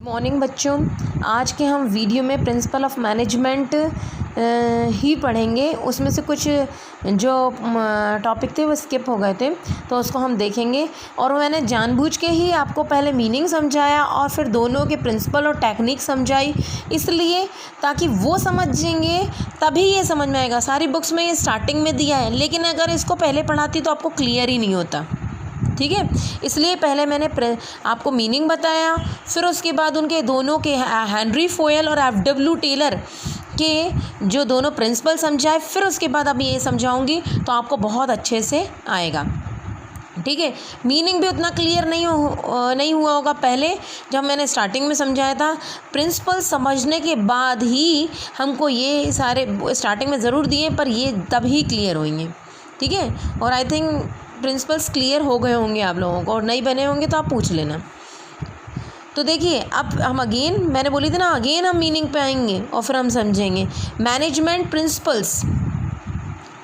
Morning बच्चों, आज के हम वीडियो में प्रिंसिपल ऑफ मैनेजमेंट ही पढ़ेंगे। उसमें से कुछ जो टॉपिक थे वो स्किप हो गए थे, तो उसको हम देखेंगे। और मैंने जानबूझ के ही आपको पहले मीनिंग समझाया और फिर दोनों के प्रिंसिपल और टेक्निक समझाई, इसलिए ताकि वो समझेंगे तभी ये समझ में आएगा। सारी बुक्स में ये स्टार्टिंग में दिया है, लेकिन अगर इसको पहले पढ़ाती तो आपको क्लियर ही नहीं होता, ठीक है। इसलिए पहले मैंने आपको मीनिंग बताया, फिर उसके बाद उनके दोनों के हेनरी फोयल और एफ.डब्ल्यू. टेलर के जो दोनों प्रिंसिपल समझाए, फिर उसके बाद अब ये समझाऊंगी तो आपको बहुत अच्छे से आएगा, ठीक है। मीनिंग भी उतना क्लियर नहीं हुआ होगा पहले जब मैंने स्टार्टिंग में समझाया था। प्रिंसिपल समझने के बाद ही हमको ये सारे स्टार्टिंग में ज़रूर दिए, पर ये तभी क्लियर होंगे, ठीक है। और आई थिंक प्रिंसिपल्स क्लियर हो गए होंगे आप लोगों को, और नहीं बने होंगे तो आप पूछ लेना। तो देखिए, अब हम मैंने बोली थी ना, अगेन हम मीनिंग पे आएंगे और फिर हम समझेंगे मैनेजमेंट प्रिंसिपल्स,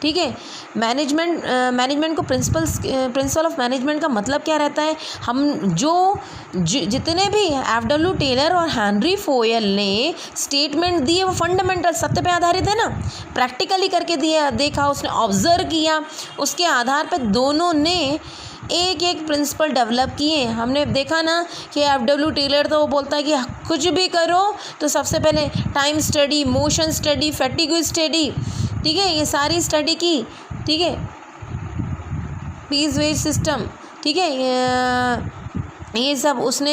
ठीक है। मैनेजमेंट को प्रिंसिपल ऑफ मैनेजमेंट का मतलब क्या रहता है। हम जितने भी एफ.डब्ल्यू. टेलर और हेनरी फोयल ने स्टेटमेंट दिए वो फंडामेंटल सत्य पे आधारित है ना, प्रैक्टिकली करके दिया, देखा, उसने ऑब्जर्व किया, उसके आधार पे दोनों ने एक एक प्रिंसिपल डेवलप किए। हमने देखा ना कि एफ.डब्ल्यू. टेलर तो वो बोलता है कि कुछ भी करो तो सबसे पहले time study, motion study, fatigue study, ठीक है, ये सारी स्टडी की, ठीक है, पीस वेज सिस्टम, ठीक है, ये सब उसने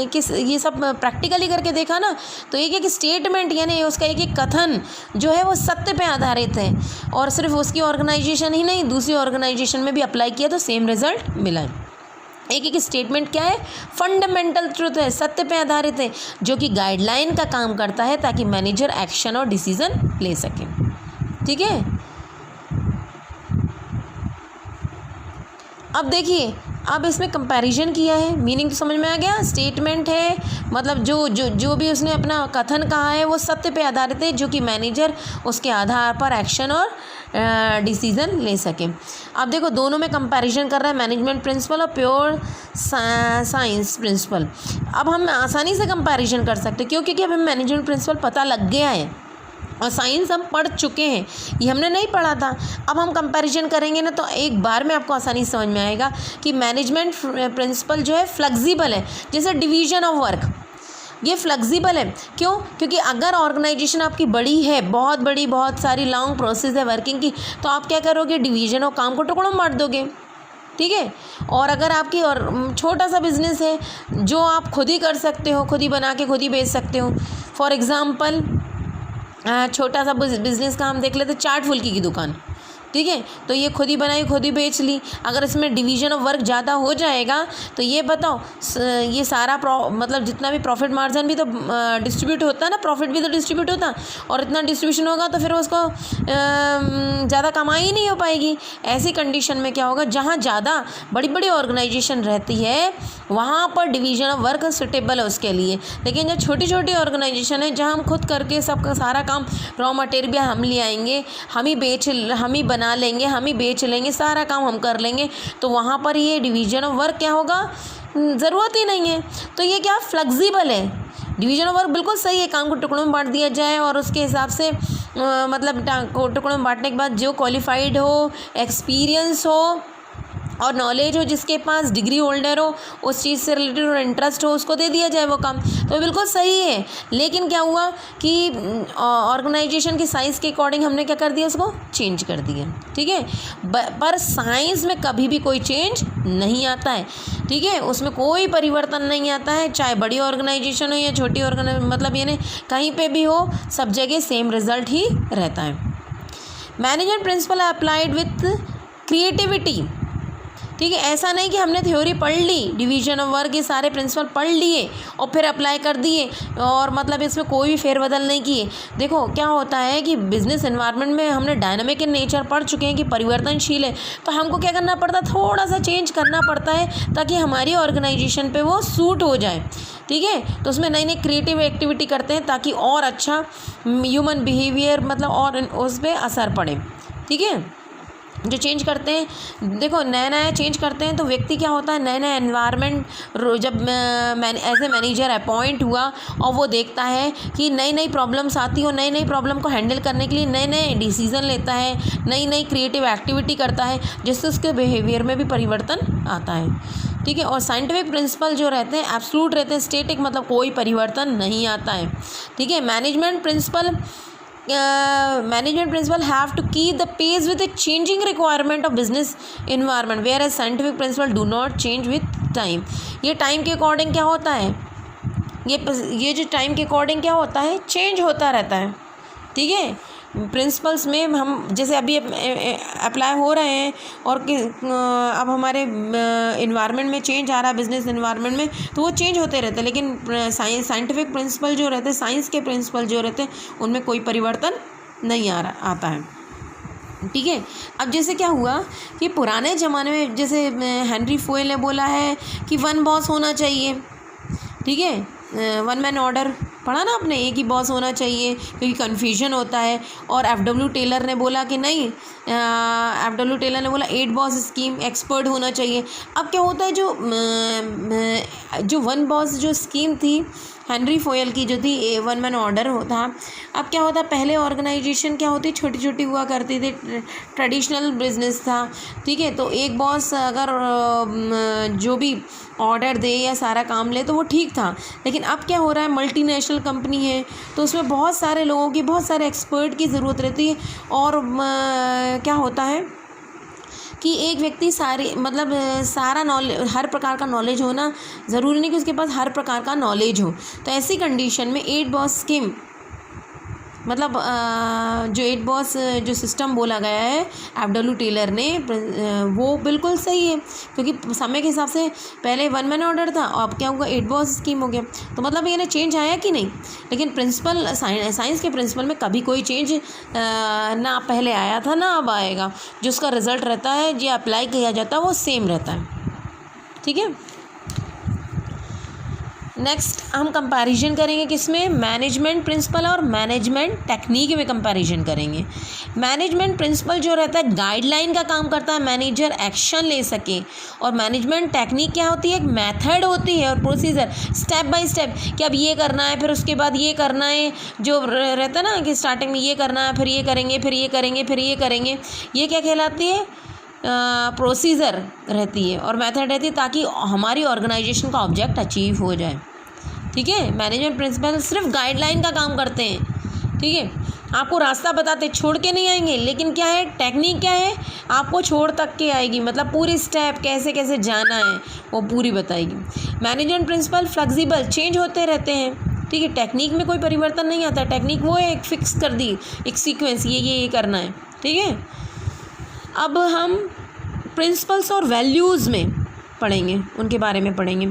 ये सब प्रैक्टिकली करके देखा ना। तो एक एक स्टेटमेंट यानी उसका एक एक कथन जो है वो सत्य पे आधारित है, और सिर्फ उसकी ऑर्गेनाइजेशन ही नहीं, दूसरी ऑर्गेनाइजेशन में भी अप्लाई किया तो सेम रिजल्ट मिला। एक एक स्टेटमेंट क्या है, फंडामेंटल ट्रुथ है, सत्य पे आधारित है, जो कि गाइडलाइन का काम करता है ताकि मैनेजर एक्शन और डिसीजन ले सके, ठीक है। अब देखिए, अब इसमें कंपैरिजन किया है, मीनिंग तो समझ में आ गया। स्टेटमेंट है मतलब जो भी उसने अपना कथन कहा है वो सत्य पे आधारित है, जो कि मैनेजर उसके आधार पर एक्शन और डिसीजन ले सके। अब देखो, दोनों में कंपैरिजन कर रहा है, मैनेजमेंट प्रिंसिपल और प्योर साइंस प्रिंसिपल। अब हम आसानी से कंपैरिजन कर सकते हैं, क्योंकि अब हमें मैनेजमेंट प्रिंसिपल पता लग गया है और साइंस हम पढ़ चुके हैं, ये हमने नहीं पढ़ा था। अब हम कंपैरिजन करेंगे ना तो एक बार में आपको आसानी से समझ में आएगा कि मैनेजमेंट प्रिंसिपल जो है फ्लेक्सिबल है, जैसे डिवीजन ऑफ वर्क, ये फ्लेक्सिबल है। क्यों? क्योंकि अगर ऑर्गेनाइजेशन आपकी बड़ी है, बहुत बड़ी, बहुत सारी लॉन्ग प्रोसेस है वर्किंग की, तो आप क्या करोगे, डिवीजन ऑफ काम को टुकड़ों में बांट दोगे, ठीक है। और अगर आपकी और छोटा सा बिजनेस है जो आप खुद ही कर सकते हो, खुद ही बना के खुद ही बेच सकते हो, फॉर एग्ज़ाम्पल छोटा सा बिज़नेस का हम देख लेते, चाट फुल्की की दुकान, ठीक है। तो ये खुद ही बनाई, खुद ही बेच ली। अगर इसमें डिवीजन ऑफ वर्क ज़्यादा हो जाएगा तो ये बताओ, ये सारा मतलब जितना भी प्रॉफिट मार्जिन भी तो डिस्ट्रीब्यूट होता है ना, प्रॉफिट भी तो डिस्ट्रीब्यूट होता है, और इतना डिस्ट्रीब्यूशन होगा तो फिर उसको ज़्यादा कमाई ही नहीं हो पाएगी। ऐसी कंडीशन में क्या होगा, जहाँ ज़्यादा बड़ी बड़ी ऑर्गेनाइजेशन रहती है वहाँ पर डिवीजन ऑफ वर्क सुटेबल है उसके लिए। लेकिन जो छोटी छोटी ऑर्गेनाइजेशन है, जहाँ हम खुद करके सबका सारा काम, रॉ मटेरियल हम ले आएंगे, हम ही बना लेंगे, हम ही बेच लेंगे, सारा काम हम कर लेंगे, तो वहाँ पर ये डिवीजन ऑफ वर्क क्या होगा, ज़रूरत ही नहीं है। तो ये क्या फ्लेक्सिबल है, डिवीजन ऑफ वर्क बिल्कुल सही है, काम को टुकड़ों में बांट दिया जाए, और उसके हिसाब से मतलब टुकड़ों में बांटने के बाद जो क्वालिफाइड हो, एक्सपीरियंस हो और नॉलेज हो, जिसके पास डिग्री होल्डर हो, उस चीज़ से रिलेटेड और इंटरेस्ट हो, उसको दे दिया जाए वो काम, तो बिल्कुल सही है। लेकिन क्या हुआ कि ऑर्गेनाइजेशन की साइज़ के अकॉर्डिंग हमने क्या कर दिया, उसको चेंज कर दिया, ठीक है। पर साइंस में कभी भी कोई चेंज नहीं आता है, ठीक है, उसमें कोई परिवर्तन नहीं आता है, चाहे बड़ी ऑर्गेनाइजेशन हो या छोटी मतलब यानी कहीं पे भी हो, सब जगह सेम रिजल्ट ही रहता है। Management principle applied with creativity, ठीक है। ऐसा नहीं कि हमने थ्योरी पढ़ ली, डिवीजन ऑफ वर्क के सारे प्रिंसिपल पढ़ लिए और फिर अप्लाई कर दिए, और मतलब इसमें कोई भी फेरबदल नहीं किए। देखो क्या होता है कि बिजनेस एनवायरनमेंट में हमने डायनामिक इन नेचर पढ़ चुके हैं कि परिवर्तनशील है, तो हमको क्या करना पड़ता है, थोड़ा सा चेंज करना पड़ता है ताकि हमारी ऑर्गेनाइजेशन पे वो सूट हो जाए, ठीक है। तो उसमें नई नई क्रिएटिव एक्टिविटी करते हैं ताकि और अच्छा ह्यूमन बिहेवियर मतलब और उस पर असर पड़े, ठीक है। जो चेंज करते हैं, देखो नया नया चेंज करते हैं तो व्यक्ति क्या होता है, नया नया एनवायरनमेंट जब एज ए मैनेजर अपॉइंट हुआ और वो देखता है कि नई नई प्रॉब्लम्स आती हो, नई नई प्रॉब्लम को हैंडल करने के लिए नए नए डिसीज़न लेता है, नई नई क्रिएटिव एक्टिविटी करता है, जिससे उसके बिहेवियर में भी परिवर्तन आता है। ठीक है। और साइंटिफिक प्रिंसिपल जो रहते हैं एब्सोल्यूट रहते हैं, स्टैटिक मतलब कोई परिवर्तन नहीं आता है। ठीक है। Management principle have to keep the pace with the changing requirement of business environment, whereas scientific principle do not change with time। ये टाइम के अकॉर्डिंग क्या होता है, ये जो टाइम के अकॉर्डिंग क्या होता है, चेंज होता रहता है। ठीक है। प्रिंसिपल्स में हम जैसे अभी अप्लाई हो रहे हैं और अब हमारे इन्वायरमेंट में चेंज आ रहा है, बिजनेस इन्वायरमेंट में, तो वो चेंज होते रहते हैं। लेकिन साइंटिफिक प्रिंसिपल जो रहते हैं, साइंस के प्रिंसिपल जो रहते हैं, उनमें कोई परिवर्तन नहीं आता है। ठीक है। अब जैसे क्या हुआ कि पुराने ज़माने में जैसे हेनरी फोयल ने बोला है कि वन बॉस होना चाहिए। ठीक है। वन मैन ऑर्डर पढ़ा ना आपने, एक ही बॉस होना चाहिए क्योंकि कन्फ्यूजन होता है। और एफ.डब्ल्यू. टेलर ने बोला कि नहीं, एफ.डब्ल्यू. टेलर ने बोला 8 बॉस स्कीम एक्सपर्ट होना चाहिए। अब क्या होता है, जो वन बॉस जो स्कीम थी हेनरी फोयल की जो थी, वन मैन ऑर्डर होता, अब क्या होता, पहले ऑर्गेनाइजेशन क्या होती, छोटी छोटी हुआ करती थी, ट्रेडिशनल बिजनेस था। ठीक है। तो एक बॉस अगर जो भी ऑर्डर दे या सारा काम ले तो वो ठीक था। लेकिन अब क्या हो रहा है, मल्टीनेशनल कंपनी है तो उसमें बहुत सारे लोगों की, बहुत सारे एक्सपर्ट की ज़रूरत रहती है। और क्या होता है कि एक व्यक्ति सारा नॉलेज, हर प्रकार का नॉलेज होना ज़रूरी नहीं कि उसके पास हर प्रकार का नॉलेज हो। तो ऐसी कंडीशन में 8 बॉस स्कीम मतलब जो 8 बॉस जो सिस्टम बोला गया है एफ.डब्ल्यू. टेलर ने, वो बिल्कुल सही है क्योंकि समय के हिसाब से पहले वन मैन ऑर्डर था और अब क्या हुआ, 8 बॉस स्कीम हो गया। तो मतलब ये ना चेंज आया कि नहीं। लेकिन प्रिंसिपल साइंस के प्रिंसिपल में कभी कोई चेंज ना पहले आया था ना अब आएगा। जो उसका रिजल्ट रहता है, जो अप्लाई किया जाता है, वो सेम रहता है। ठीक है। नेक्स्ट हम कंपैरिजन करेंगे किसमें, मैनेजमेंट प्रिंसिपल और मैनेजमेंट टेक्निक में कंपैरिजन करेंगे। मैनेजमेंट प्रिंसिपल जो रहता है गाइडलाइन का काम करता है, मैनेजर एक्शन ले सके। और मैनेजमेंट टेक्निक क्या होती है, एक मेथड होती है और प्रोसीजर, स्टेप बाय स्टेप कि अब ये करना है, फिर उसके बाद ये करना है। जो रहता है ना कि स्टार्टिंग में ये करना है, फिर ये करेंगे, फिर ये करेंगे, फिर ये करेंगे, ये क्या कहलाती है, प्रोसीजर रहती है और मेथड रहती है ताकि हमारी ऑर्गेनाइजेशन का ऑब्जेक्ट अचीव हो जाए। ठीक है। मैनेजमेंट प्रिंसिपल सिर्फ गाइडलाइन का काम करते हैं। ठीक है। आपको रास्ता बताते, छोड़ के नहीं आएंगे। लेकिन क्या है, टेक्निक क्या है, आपको छोड़ तक के आएगी, मतलब पूरी स्टेप कैसे कैसे जाना है वो पूरी बताएगी। मैनेजमेंट प्रिंसिपल फ्लेक्सिबल, चेंज होते रहते हैं। ठीक है। टेक्निक में कोई परिवर्तन नहीं आता, टेक्निक वो है एक फिक्स कर दी, एक सीक्वेंस, ये करना है। ठीक है। अब हम प्रिंसिपल्स और वैल्यूज़ में पढ़ेंगे, उनके बारे में पढ़ेंगे।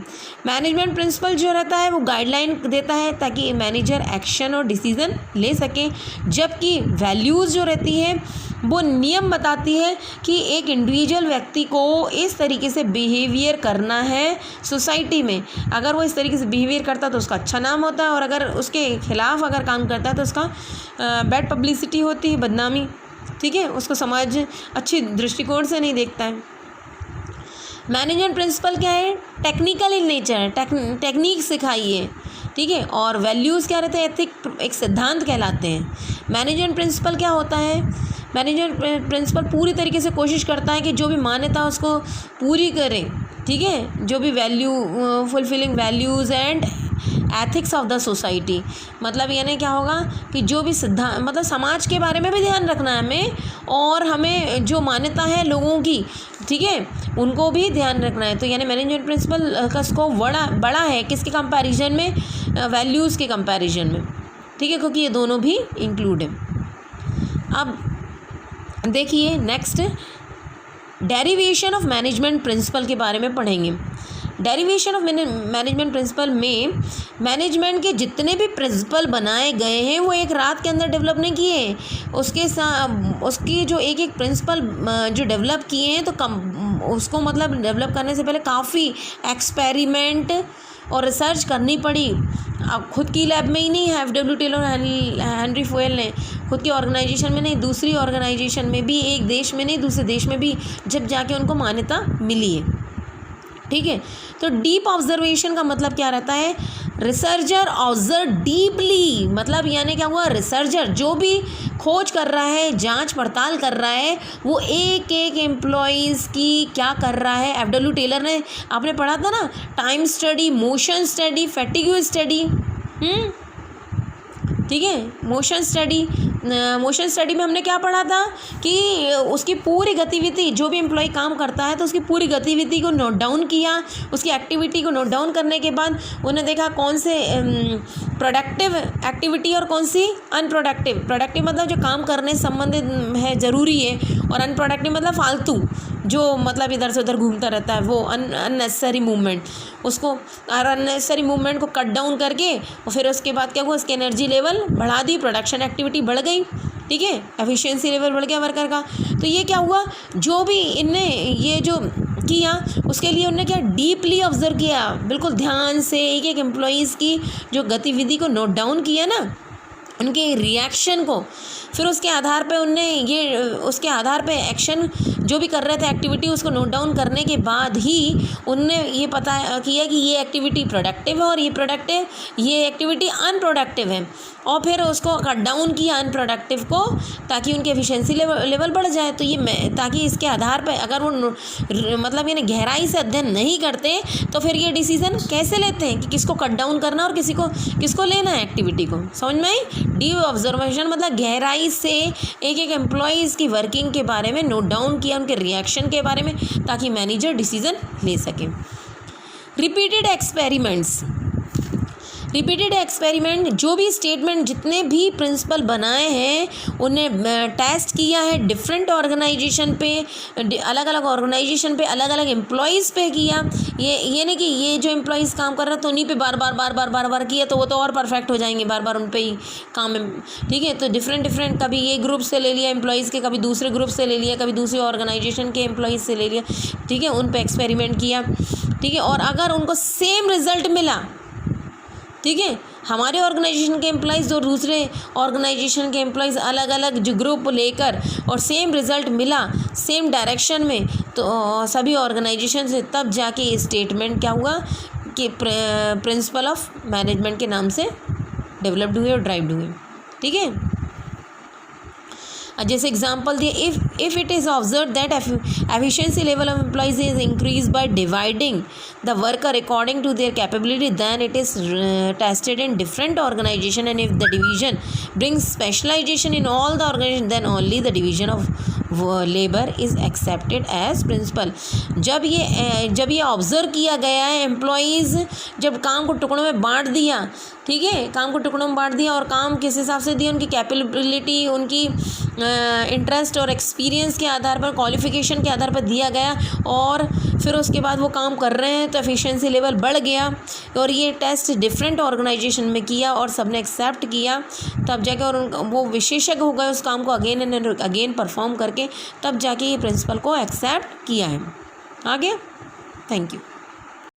मैनेजमेंट प्रिंसिपल जो रहता है वो गाइडलाइन देता है ताकि मैनेजर एक्शन और डिसीज़न ले सके, जबकि वैल्यूज़ जो रहती है वो नियम बताती है कि एक इंडिविजुअल व्यक्ति को इस तरीके से बिहेवियर करना है सोसाइटी में। अगर वो इस तरीके से बिहेवियर करता है तो उसका अच्छा नाम होता है, और अगर उसके खिलाफ अगर काम करता है तो उसका बैड पब्लिसिटी होती है, बदनामी। ठीक है। उसको समाज अच्छी दृष्टिकोण से नहीं देखता है। मैनेजमेंट प्रिंसिपल क्या है, टेक्निकल इन नेचर है, टेक्निक सिखाइए। ठीक है। और वैल्यूज़ क्या रहते हैं, एथिक, एक सिद्धांत कहलाते हैं। मैनेजमेंट प्रिंसिपल क्या होता है, मैनेजमेंट प्रिंसिपल पूरी तरीके से कोशिश करता है कि जो भी मान्यता उसको पूरी करें। ठीक है। जो भी fulfilling values and ethics of the society, मतलब यानी क्या होगा कि जो भी सिद्धांत, मतलब समाज के बारे में भी ध्यान रखना है हमें, और हमें जो मान्यता है लोगों की, ठीक है, उनको भी ध्यान रखना है। तो यानी मैनेजमेंट प्रिंसिपल का स्कोप बड़ा है किसके कंपैरिजन में, वैल्यूज़ के कंपैरिजन में। ठीक है। क्योंकि ये दोनों भी इंक्लूड है। अब देखिए next derivation of management principle के बारे में पढ़ेंगे। डेरिवेशन ऑफ मैनेजमेंट प्रिंसिपल में मैनेजमेंट के जितने भी प्रिंसिपल बनाए गए हैं वो एक रात के अंदर डेवलप नहीं किए। उसकी जो एक प्रिंसिपल जो डेवलप किए हैं तो उसको मतलब डेवलप करने से पहले काफ़ी एक्सपेरिमेंट और रिसर्च करनी पड़ी। अब खुद की लैब में ही नहीं, एफडब्ल्यू टेलर हेनरी फुएल ने खुद की ऑर्गेनाइजेशन में नहीं, दूसरी ऑर्गेनाइजेशन में भी, एक देश में नहीं दूसरे देश में भी जब जाके उनको मान्यता मिली है। ठीक है, तो डीप ऑब्जर्वेशन का मतलब क्या रहता है? रिसर्चर ऑब्जर्व डीपली, मतलब यानी क्या हुआ, रिसर्चर जो भी खोज कर रहा है, जांच पड़ताल कर रहा है, वो एक एक एम्प्लॉयज़ की क्या कर रहा है। एफडब्ल्यू टेलर ने, आपने पढ़ा था ना, time study, motion study, fatigue study. ठीक है, मोशन स्टडी में हमने क्या पढ़ा था कि उसकी पूरी गतिविधि, जो भी एम्प्लॉय काम करता है तो उसकी पूरी गतिविधि को नोट डाउन किया, उसकी एक्टिविटी को नोट डाउन करने के बाद उन्हें देखा कौन से प्रोडक्टिव एक्टिविटी और कौन सी अनप्रोडक्टिव। प्रोडक्टिव मतलब जो काम करने से संबंधित है, ज़रूरी है, और अनप्रोडक्टिव मतलब फालतू, जो मतलब इधर से उधर घूमता रहता है, वो अननेसेसरी मूवमेंट, उसको अननेसेसरी मूवमेंट को कट डाउन करके और फिर उसके बाद क्या हुआ, उसकी एनर्जी लेवल बढ़ा दी, प्रोडक्शन एक्टिविटी बढ़ गई। ठीक है, एफिशिएंसी लेवल बढ़ गया वर्कर का। तो ये क्या हुआ, जो भी इनने ये जो किया उसके लिए उन्होंने क्या डीपली ऑब्जर्व किया, बिल्कुल ध्यान से एक एक एम्प्लॉयज़ की जो गतिविधि को नोट डाउन किया ना, उनके रिएक्शन को, फिर उसके आधार पे उनने उसके आधार पे एक्शन जो भी कर रहे थे एक्टिविटी, उसको नोट डाउन करने के बाद ही उनने ये पता किया कि ये एक्टिविटी प्रोडक्टिव है और ये एक्टिविटी अनप्रोडक्टिव है, और फिर उसको कट डाउन किया अनप्रोडक्टिव को, ताकि उनकी एफिशिएंसी लेवल बढ़ जाए। तो ताकि इसके आधार पर अगर वो मतलब यानी गहराई से अध्ययन नहीं करते तो फिर ये डिसीजन कैसे लेते हैं कि किसको कट डाउन करना और किसको लेना है एक्टिविटी को। समझ में आई? डीप ऑब्जर्वेशन मतलब गहराई से एक एक एम्प्लॉयज़ की वर्किंग के बारे में नोट डाउन किया, उनके रिएक्शन के बारे में, ताकि मैनेजर डिसीजन ले सके। रिपीटेड एक्सपेरिमेंट, जो भी स्टेटमेंट जितने भी प्रिंसिपल बनाए हैं उन्हें टेस्ट किया है डिफरेंट ऑर्गेनाइजेशन पे, अलग अलग ऑर्गेनाइजेशन पे, अलग अलग एम्प्लॉयज़ पे किया। ये नहीं कि ये जो एम्प्लॉयज़ काम कर रहे हैं तो उन्हीं पे बार बार किया तो वो तो और परफेक्ट हो जाएंगे, बार बार उन पे ही काम है। ठीक है, तो डिफरेंट कभी ये ग्रुप से ले लिया एम्प्लॉयज़ के, कभी दूसरे ग्रुप से ले लिया, कभी दूसरे ऑर्गेनाइजेशन के एम्प्लॉयज़ से ले लिया। ठीक है, उन पे एक्सपेरिमेंट किया। ठीक है, और अगर उनको सेम रिजल्ट मिला, ठीक है, हमारे ऑर्गेनाइजेशन के एम्प्लॉयज़ और दूसरे ऑर्गेनाइजेशन के एम्प्लॉयज़ अलग अलग जो ग्रुप लेकर और सेम रिज़ल्ट मिला सेम डायरेक्शन में, तो सभी ऑर्गेनाइजेशन से तब जाके ये स्टेटमेंट क्या हुआ कि प्रिंसिपल ऑफ मैनेजमेंट के नाम से डेवलप्ड हुए और ड्राइव्ड हुए। ठीक है, जैसे एग्जांपल दिए, if it is observe that efficiency level of employees is increase by dividing the worker according to their capability, then it is tested in different organisation, and if the division brings specialisation in all the organisation, then only the division of labour is accepted as principle. जब ये observe किया गया है, employees जब काम को टुकड़ों में बांट दिया, ठीक है, काम को टुकड़ों में बांट दिया और काम किस हिसाब से दिया, उनकी कैपेबिलिटी, उनकी इंटरेस्ट और एक्सपीरियंस के आधार पर, क्वालिफिकेशन के आधार पर दिया गया, और फिर उसके बाद वो काम कर रहे हैं तो एफिशिएंसी लेवल बढ़ गया, और ये टेस्ट डिफरेंट ऑर्गेनाइजेशन में किया और सबने एक्सेप्ट किया, तब जाके और वो विशेषज्ञ हो गए उस काम को अगेन एंड अगेन परफॉर्म करके, तब जाके ये प्रिंसिपल को एक्सेप्ट किया है। आ गया? Thank you.